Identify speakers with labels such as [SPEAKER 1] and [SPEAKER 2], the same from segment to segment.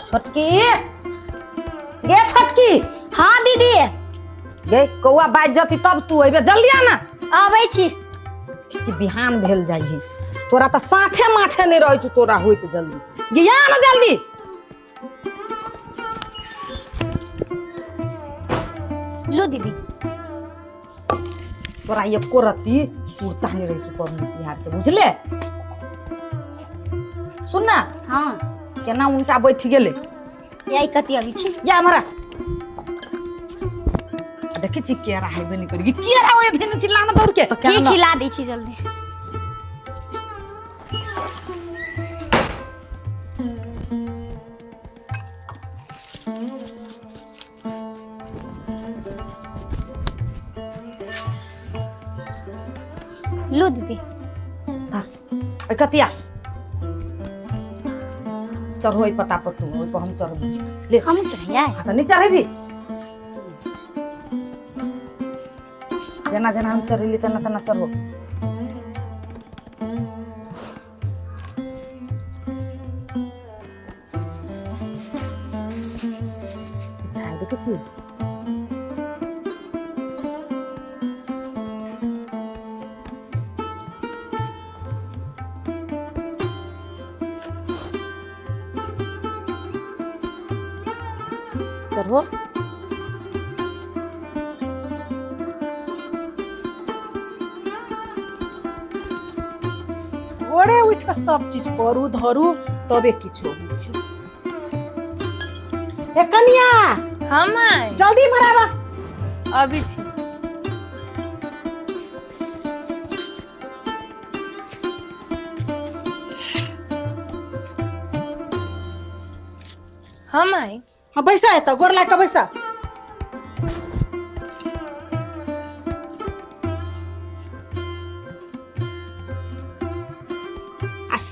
[SPEAKER 1] छोटकी गे छोटकी।
[SPEAKER 2] हाँ दीदी
[SPEAKER 1] गे कौआ बाज जती तब तू अबे जल्दी आ ना।
[SPEAKER 2] आबै छी।
[SPEAKER 1] किछि बिहान भेल जाइए तोरा तो साथे माठे नहीं रह छु तोरा होइत जल्दी गे आ ना जल्दी।
[SPEAKER 2] लो दीदी
[SPEAKER 1] तोरा एको रत्ती सुरता नहीं रह छु पबनी तिहार के बुझले। सुन ना
[SPEAKER 2] हाँ
[SPEAKER 1] केना उल्टा बैठ गेले
[SPEAKER 2] यही कति अभी छी।
[SPEAKER 1] या हमरा देखि छी केरा है बनी करी केरा होय धेन छी लाना दौड़ के तो
[SPEAKER 2] ठीक खिला दी छी जल्दी। लो दीदी
[SPEAKER 1] धर कतिया चढ़ो पता पर तू ओइ पर हम चढ़ ले
[SPEAKER 2] हम चाहिए
[SPEAKER 1] हां त नहीं चढ़ेबी जना जना हम चढ़ली तना तना चढ़ो। देखे छी चढ़ो
[SPEAKER 3] घोड़े उठ के सब चीज करू धरू तबे किछो होइ छै। ए कनिया
[SPEAKER 4] हम
[SPEAKER 3] जल्दी मराबा
[SPEAKER 4] अभी छी। हम आई
[SPEAKER 3] हाँ बैसा है तो गोर लाग के बैसा।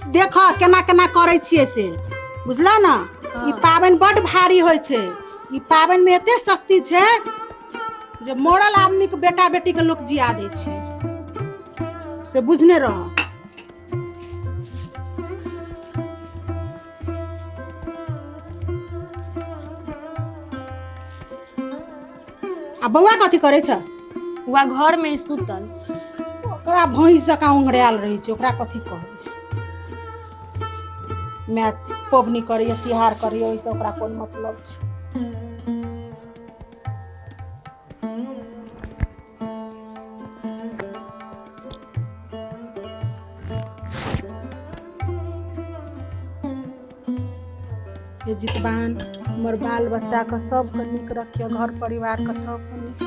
[SPEAKER 3] देख केना केना करे छिए से बुझला ना। ई पाबन बड़ भारी होय छै। ई पाबन में एते शक्ति छै जे मरल आदमी के बेटा बेटी के लोग जिया दै छै से बुझने रह। आ बौआ कथी करे छ?
[SPEAKER 4] हुआ घर में सुतल।
[SPEAKER 3] ओकरा भैंस जकाँ उंगड़ायल रही छै ओकरा कथी कहबै। मैं पबनी करिए तिहार करिए ओइसे ओकरा कोन मतलब छै। ये जितबान हमर बाल बच्चा का सबके नीक रखिए घर परिवार का सबके नीक।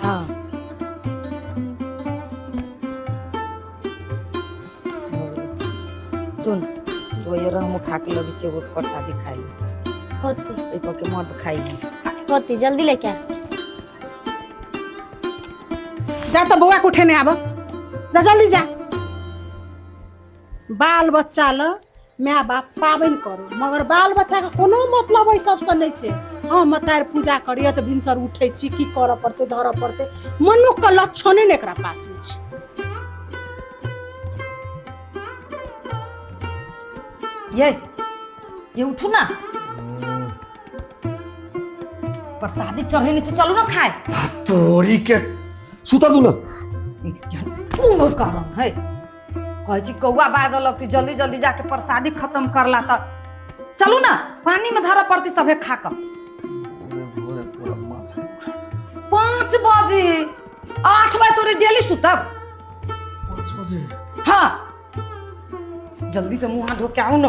[SPEAKER 1] हाँ सुन तो ये रंग उठा के लगी से वो प्रसादी खाई
[SPEAKER 2] होती
[SPEAKER 1] ए पर के मर्द खाई
[SPEAKER 2] होती जल्दी लेके आ।
[SPEAKER 3] जा तो बउआ के उठेने आब जा जल्दी जा। बाल बच्चा ल माय बाप पाबन करो मगर बाल बच्चा के कोनो मतलब ओइ सबसे नहीं छै। हाँ मतार पूजा करिए तो भिनसर उठे छी की कर पड़ते धर पड़ते मनुख के लक्षणे ने एकरा पास में छै।
[SPEAKER 1] ये उठू ना प्रसादी चढ़े नीचे चलो ना खाए।
[SPEAKER 5] तोरी के सुता दू ना
[SPEAKER 1] कौन कारण है कहे छी कौआ बाज लगती जल्दी जल्दी जाके प्रसादी खत्म करला त चलू ना पानी में धरा पड़ती सभे खा कर। 5 बजे 8 बजे तोरे डेली सुतब।
[SPEAKER 5] 5 बजे
[SPEAKER 1] हाँ जल्दी से मुंह हाथ धो के आओ ना।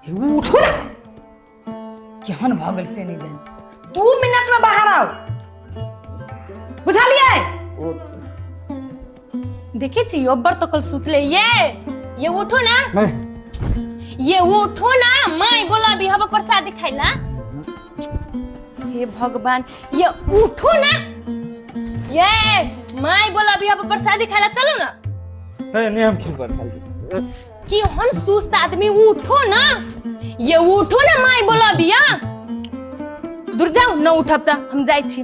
[SPEAKER 1] उठो ना केहन भगल से नहीं देन 2 मिनट में बाहर आओ बुझलिए।
[SPEAKER 4] देखे छी अब्बर तो कल सुतले ये उठो ना
[SPEAKER 5] नहीं
[SPEAKER 4] ये उठो ना माई बोला भी हवा प्रसाद खाइला हे भगवान ये उठो ना ये माई बोला भी हवा प्रसाद खाइला चलो ना
[SPEAKER 5] नहीं हम क्यों कर सकते
[SPEAKER 4] कि हम सुस्त आदमी उठो ना ये उठो ना माई बोला बिया दूर जाओ न उठब त हम जाई छी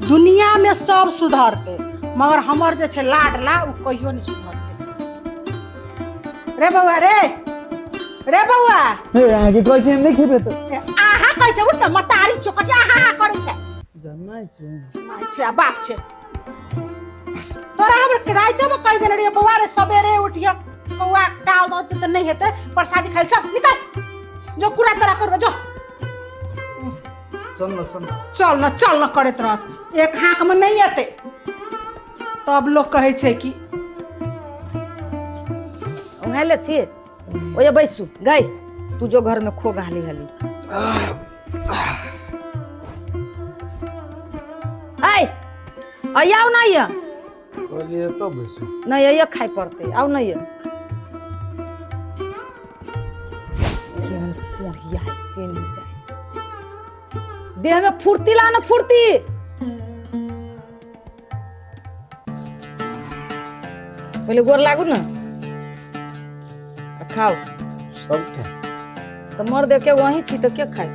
[SPEAKER 3] दुनिया में सब सुधरते मगर हमर जे छै लाडला उ कहियो नहीं सुधरते। रे बउआ रे बउआ
[SPEAKER 6] आगे कैसे हम नहीं खेबे तो
[SPEAKER 3] आहा कैसे उठ मतारी चोकच आहा करे छै
[SPEAKER 6] जमाई से
[SPEAKER 3] माय छै आ बाप छै तोरा हम राइतो में कह देने रे बउआ रे सबेरे उठियो बउआ डाल दो तो नहीं हेते प्रसादी खाइल चल निकल जो कूड़ा तोरा करबे जो चल न करत रह एक हाथ में नहीं आते तब लोग कहे छै कि
[SPEAKER 1] उहेले छी ओए बैसू गई तू जो घर में खो गाली हली आई आउ नहीं है
[SPEAKER 5] बोलिए तो बैसो
[SPEAKER 1] नहीं ये खाई पड़ते आउ नहीं है केहन कोढ़िया से नहीं जाए देह में फुर्ती ला ना फुर्ती पहले गोर लागू ना खाओ
[SPEAKER 5] सब क्या
[SPEAKER 1] तो मर दे के वहीं छी तो क्या खाए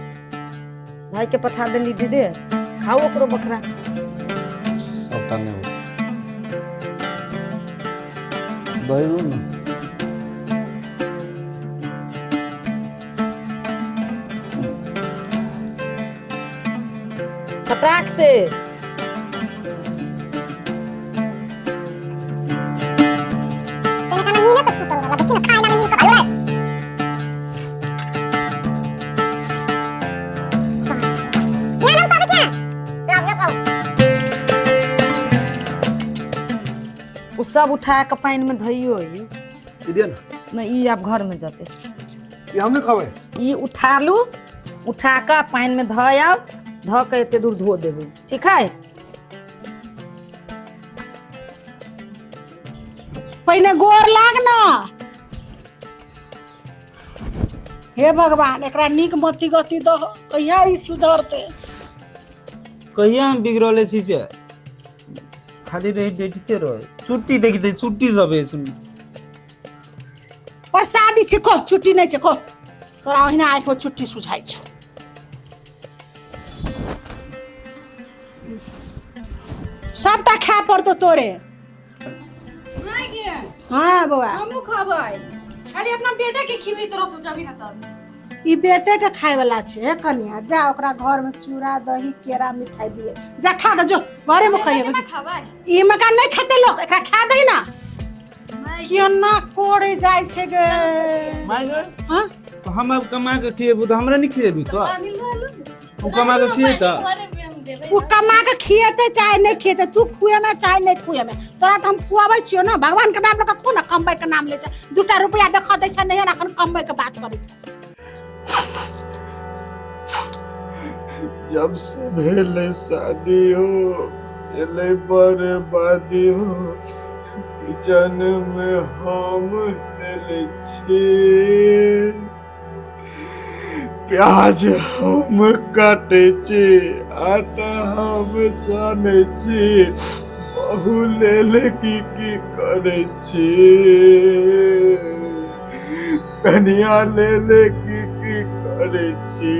[SPEAKER 1] भाई के पठा देली विदेश खाओ ओकरो बकरा
[SPEAKER 5] सबटा नहीं हो दही दो ना
[SPEAKER 1] फटाक से उ सब उठा के पानी में धइयो
[SPEAKER 5] दिया ना
[SPEAKER 1] मैं ई आप घर में जाते
[SPEAKER 5] ये हमने खावे
[SPEAKER 1] ई उठा लू उठा के पानी में धयाव ध के एते दूर धो देबे ठीक है
[SPEAKER 3] पहले गोर लाग ना हे भगवान एकरा नीक मती गति दो कहिया ई सुधरते
[SPEAKER 6] कहिया हम बिगड़ले छी से खाली रही डेटते रहे छुट्टी देखते छुट्टी सब है सुन
[SPEAKER 3] प्रसादी छै को छुट्टी नहीं छै को तोरा ओहिना आइ को छुट्टी सुझाइ छ सबटा खा पड़तो तोरे हाँ बउआ
[SPEAKER 4] हमहु खाबै खाली अपना बेटा के खिबै तो रहतो जाबी ना तब
[SPEAKER 3] ई बेटे के खाए वाला छै कनिया जा ओकरा घर में चूड़ा दही केरा मिठाई दिए जा खा के जो घरे में खाइए जो
[SPEAKER 4] खाबै
[SPEAKER 3] ई मकान नहीं खेते लोग एकरा खा दही ना कियो ना कोड़े जाय छै गे
[SPEAKER 6] माइगर
[SPEAKER 3] हां
[SPEAKER 6] तो हम अब कमा के खिएबू तो हमरा नहीं खिएबी तो हम कमा के खिए तो
[SPEAKER 3] वो कमा के खिएते चाहे नहीं खिएते तू खुए में चाहे नहीं खुए में तोरा तो हम खुआबै छियो ना भगवान के नाम लगा खो ना कमबै के नाम ले छै 2 रुपया देखा दै छै नहीं ना अखन कमबै के बात करै छै
[SPEAKER 5] जब से भेले शादी हो एले बर्बादी हो किचन में हम हेले छी प्याज हम काटे छी आटा हम जाने छी बहु लेले की करे छी कनिया लेले की करे छी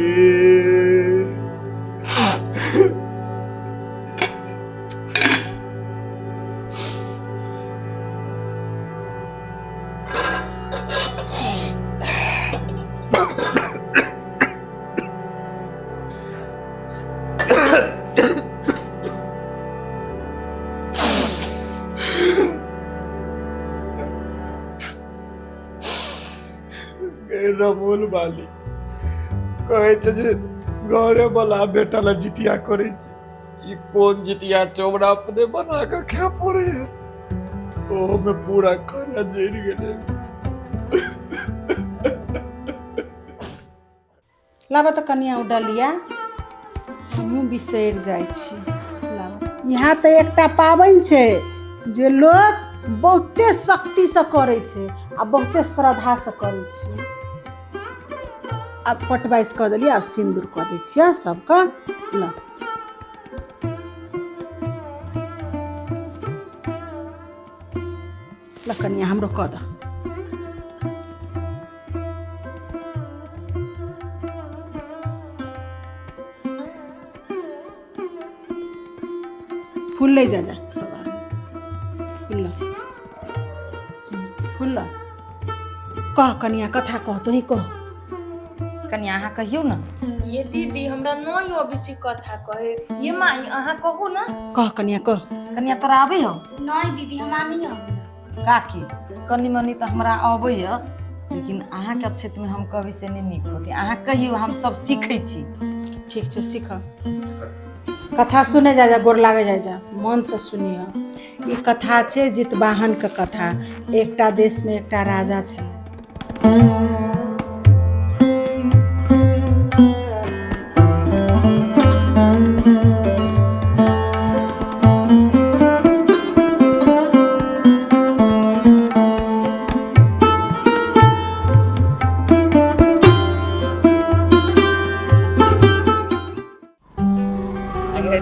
[SPEAKER 5] रमोल वाली कहे छे जे घरे वाला बेटा ला जितिया करे छी। ई कोन जितिया चोबड़ा अपने बना के खा पड़े है। ओ में पूरा खाना जड़ गेले।
[SPEAKER 3] लाबा तो कनिया उडलिया हमहूँ बिसरि जाइ छी। लाबा यहाँ तो एकटा पाबनि छै जे लोग बहुते शक्ति से करे छै आ बहुते श्रद्धा से करे छै। अब पटवाइस कऽ देलियै, आब सिन्दूर कऽ दै छियै सबके। ल ल कनिया हमरो कऽ दऽ। फूल ले जा सब आदमी। फूल कह कनिया कथा कह, तोही कह।
[SPEAKER 1] कनिया अहाँ कहियौ ना।
[SPEAKER 4] ये दीदी हमरा नहीं अबै छी कथा कहे। ये माई अहाँ कहू ना।
[SPEAKER 3] कह कनिया कह।
[SPEAKER 1] कनिया तोरा आबै हो?
[SPEAKER 2] नहीं दीदी हमरा नहीं आवे।
[SPEAKER 1] काकी कनी मनी तो हमरा आबै है, लेकिन अहाँ के क्षेत्र में हम कभी से नहीं निक होते। अहाँ कहियो हम सब सीखै छी।
[SPEAKER 3] ठीक छै सीख। कथा सुने जा गोर लागे जा मन से सुनिया। ई कथा छै जितवाहन के कथा। एकटा देश में एकटा राजा छै।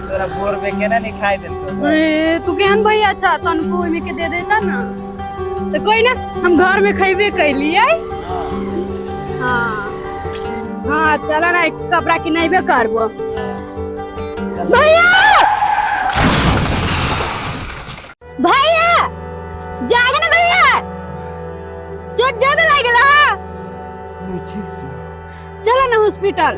[SPEAKER 6] तोरा बोर में केना नहीं खाई देलको।
[SPEAKER 7] तू केहन भैया अच्छा तनको ओइमे के दे देता ना तो कोई ना, हम घर में खइबे कैलिए। हाँ हाँ चला ना, एक कपड़ा किनाइबे करबो। भैया भैया जागे ना भैया, चोट ज्यादा लग गेला।
[SPEAKER 6] ठीक से
[SPEAKER 7] चला ना हॉस्पिटल।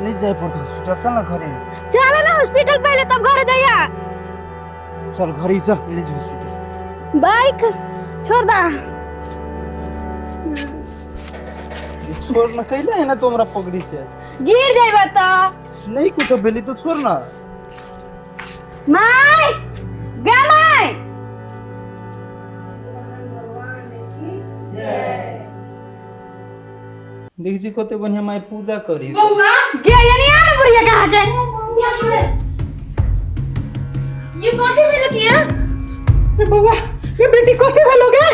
[SPEAKER 6] नहीं जाए पड़तो हॉस्पिटल। चल ना घरे।
[SPEAKER 7] चला ना हॉस्पिटल पहले तब घर जाइया।
[SPEAKER 6] चल घर ही चल, ले जा हॉस्पिटल।
[SPEAKER 7] बाइक छोड़ दा।
[SPEAKER 6] छोड़ ना कैला है ना तोमरा पगड़ी से
[SPEAKER 7] गिर जाइबा त।
[SPEAKER 6] नहीं कुछ बेली तो छोड़ ना।
[SPEAKER 7] माय गे माय
[SPEAKER 6] देख जी कते बढ़िया माई पूजा करी।
[SPEAKER 7] गे ये नहीं आने बुढ़िया कहाँ के।
[SPEAKER 4] ये कथी भेल किया?
[SPEAKER 3] बउआ ये बेटी कथी भेलोगे?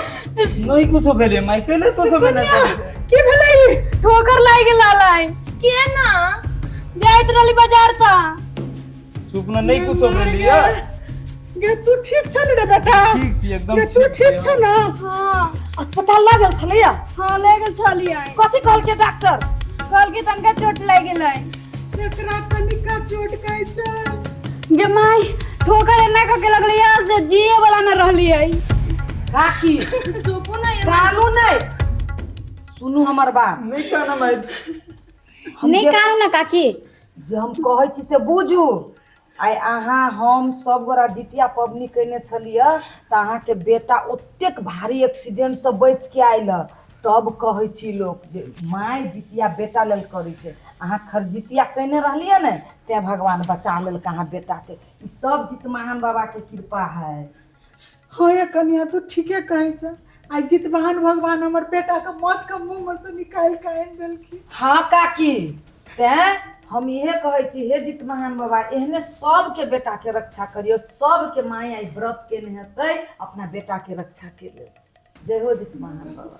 [SPEAKER 6] नहीं कुछ भेले माई कैले तो सब ना
[SPEAKER 3] की भेलै?
[SPEAKER 7] ठोकर लाग गेला लाई
[SPEAKER 4] के ना
[SPEAKER 7] जाइत रहली बाजार ता।
[SPEAKER 6] चुप ना, नहीं कुछ भेलिया।
[SPEAKER 3] गे तू ठीक छ रे बेटा?
[SPEAKER 6] ठीक छी एकदम।
[SPEAKER 3] गे तू ठीक छ ना?
[SPEAKER 7] हां
[SPEAKER 1] अस्पताल लग गेल छलैया?
[SPEAKER 7] हां ले गेल छलिए।
[SPEAKER 1] कथी कहल के डॉक्टर?
[SPEAKER 7] कल के तनका चोट लाग गेलै।
[SPEAKER 3] एकरा कनिका चोट काई छ।
[SPEAKER 7] गे माय ठोकर एना क के लगलै आज से जिए वाला न रहलिए।
[SPEAKER 1] काकी
[SPEAKER 4] चुपो ना। ये
[SPEAKER 1] कानू नहीं, सुनू हमर बात।
[SPEAKER 6] नहीं कहना माई।
[SPEAKER 2] नहीं कानू ना काकी।
[SPEAKER 1] जे हम कहै छी से बुझू। आइ अहाँ हम सब गोरा जितिया पबनी कैने छलिए त अहाँ के बेटा ओतेक भारी एक्सीडेंट से बच के आइल, तब कहै छी लोग जे माय जितिया बेटा लेल करै छै। अहाँ खरजितिया कैने रहलिए ने, ते भगवान बचा लेल अहाँ बेटा के। ई सब जितवाहन बाबा के कृपा है।
[SPEAKER 3] हाँ ये कनिया तू ठीके कहै छ। आई जितवाहन भगवान हमर बेटा के मौत के मुंह में से निकाल के आइन देलखिन।
[SPEAKER 1] हाँ काकी, ते हम इहे कहै छी हे जितवाहन बाबा एहने सब के बेटा के रक्षा करियो। सब के माय आई व्रत केने हेतै अपना बेटा के रक्षा के लेल। जय हो जितवाहन बाबा।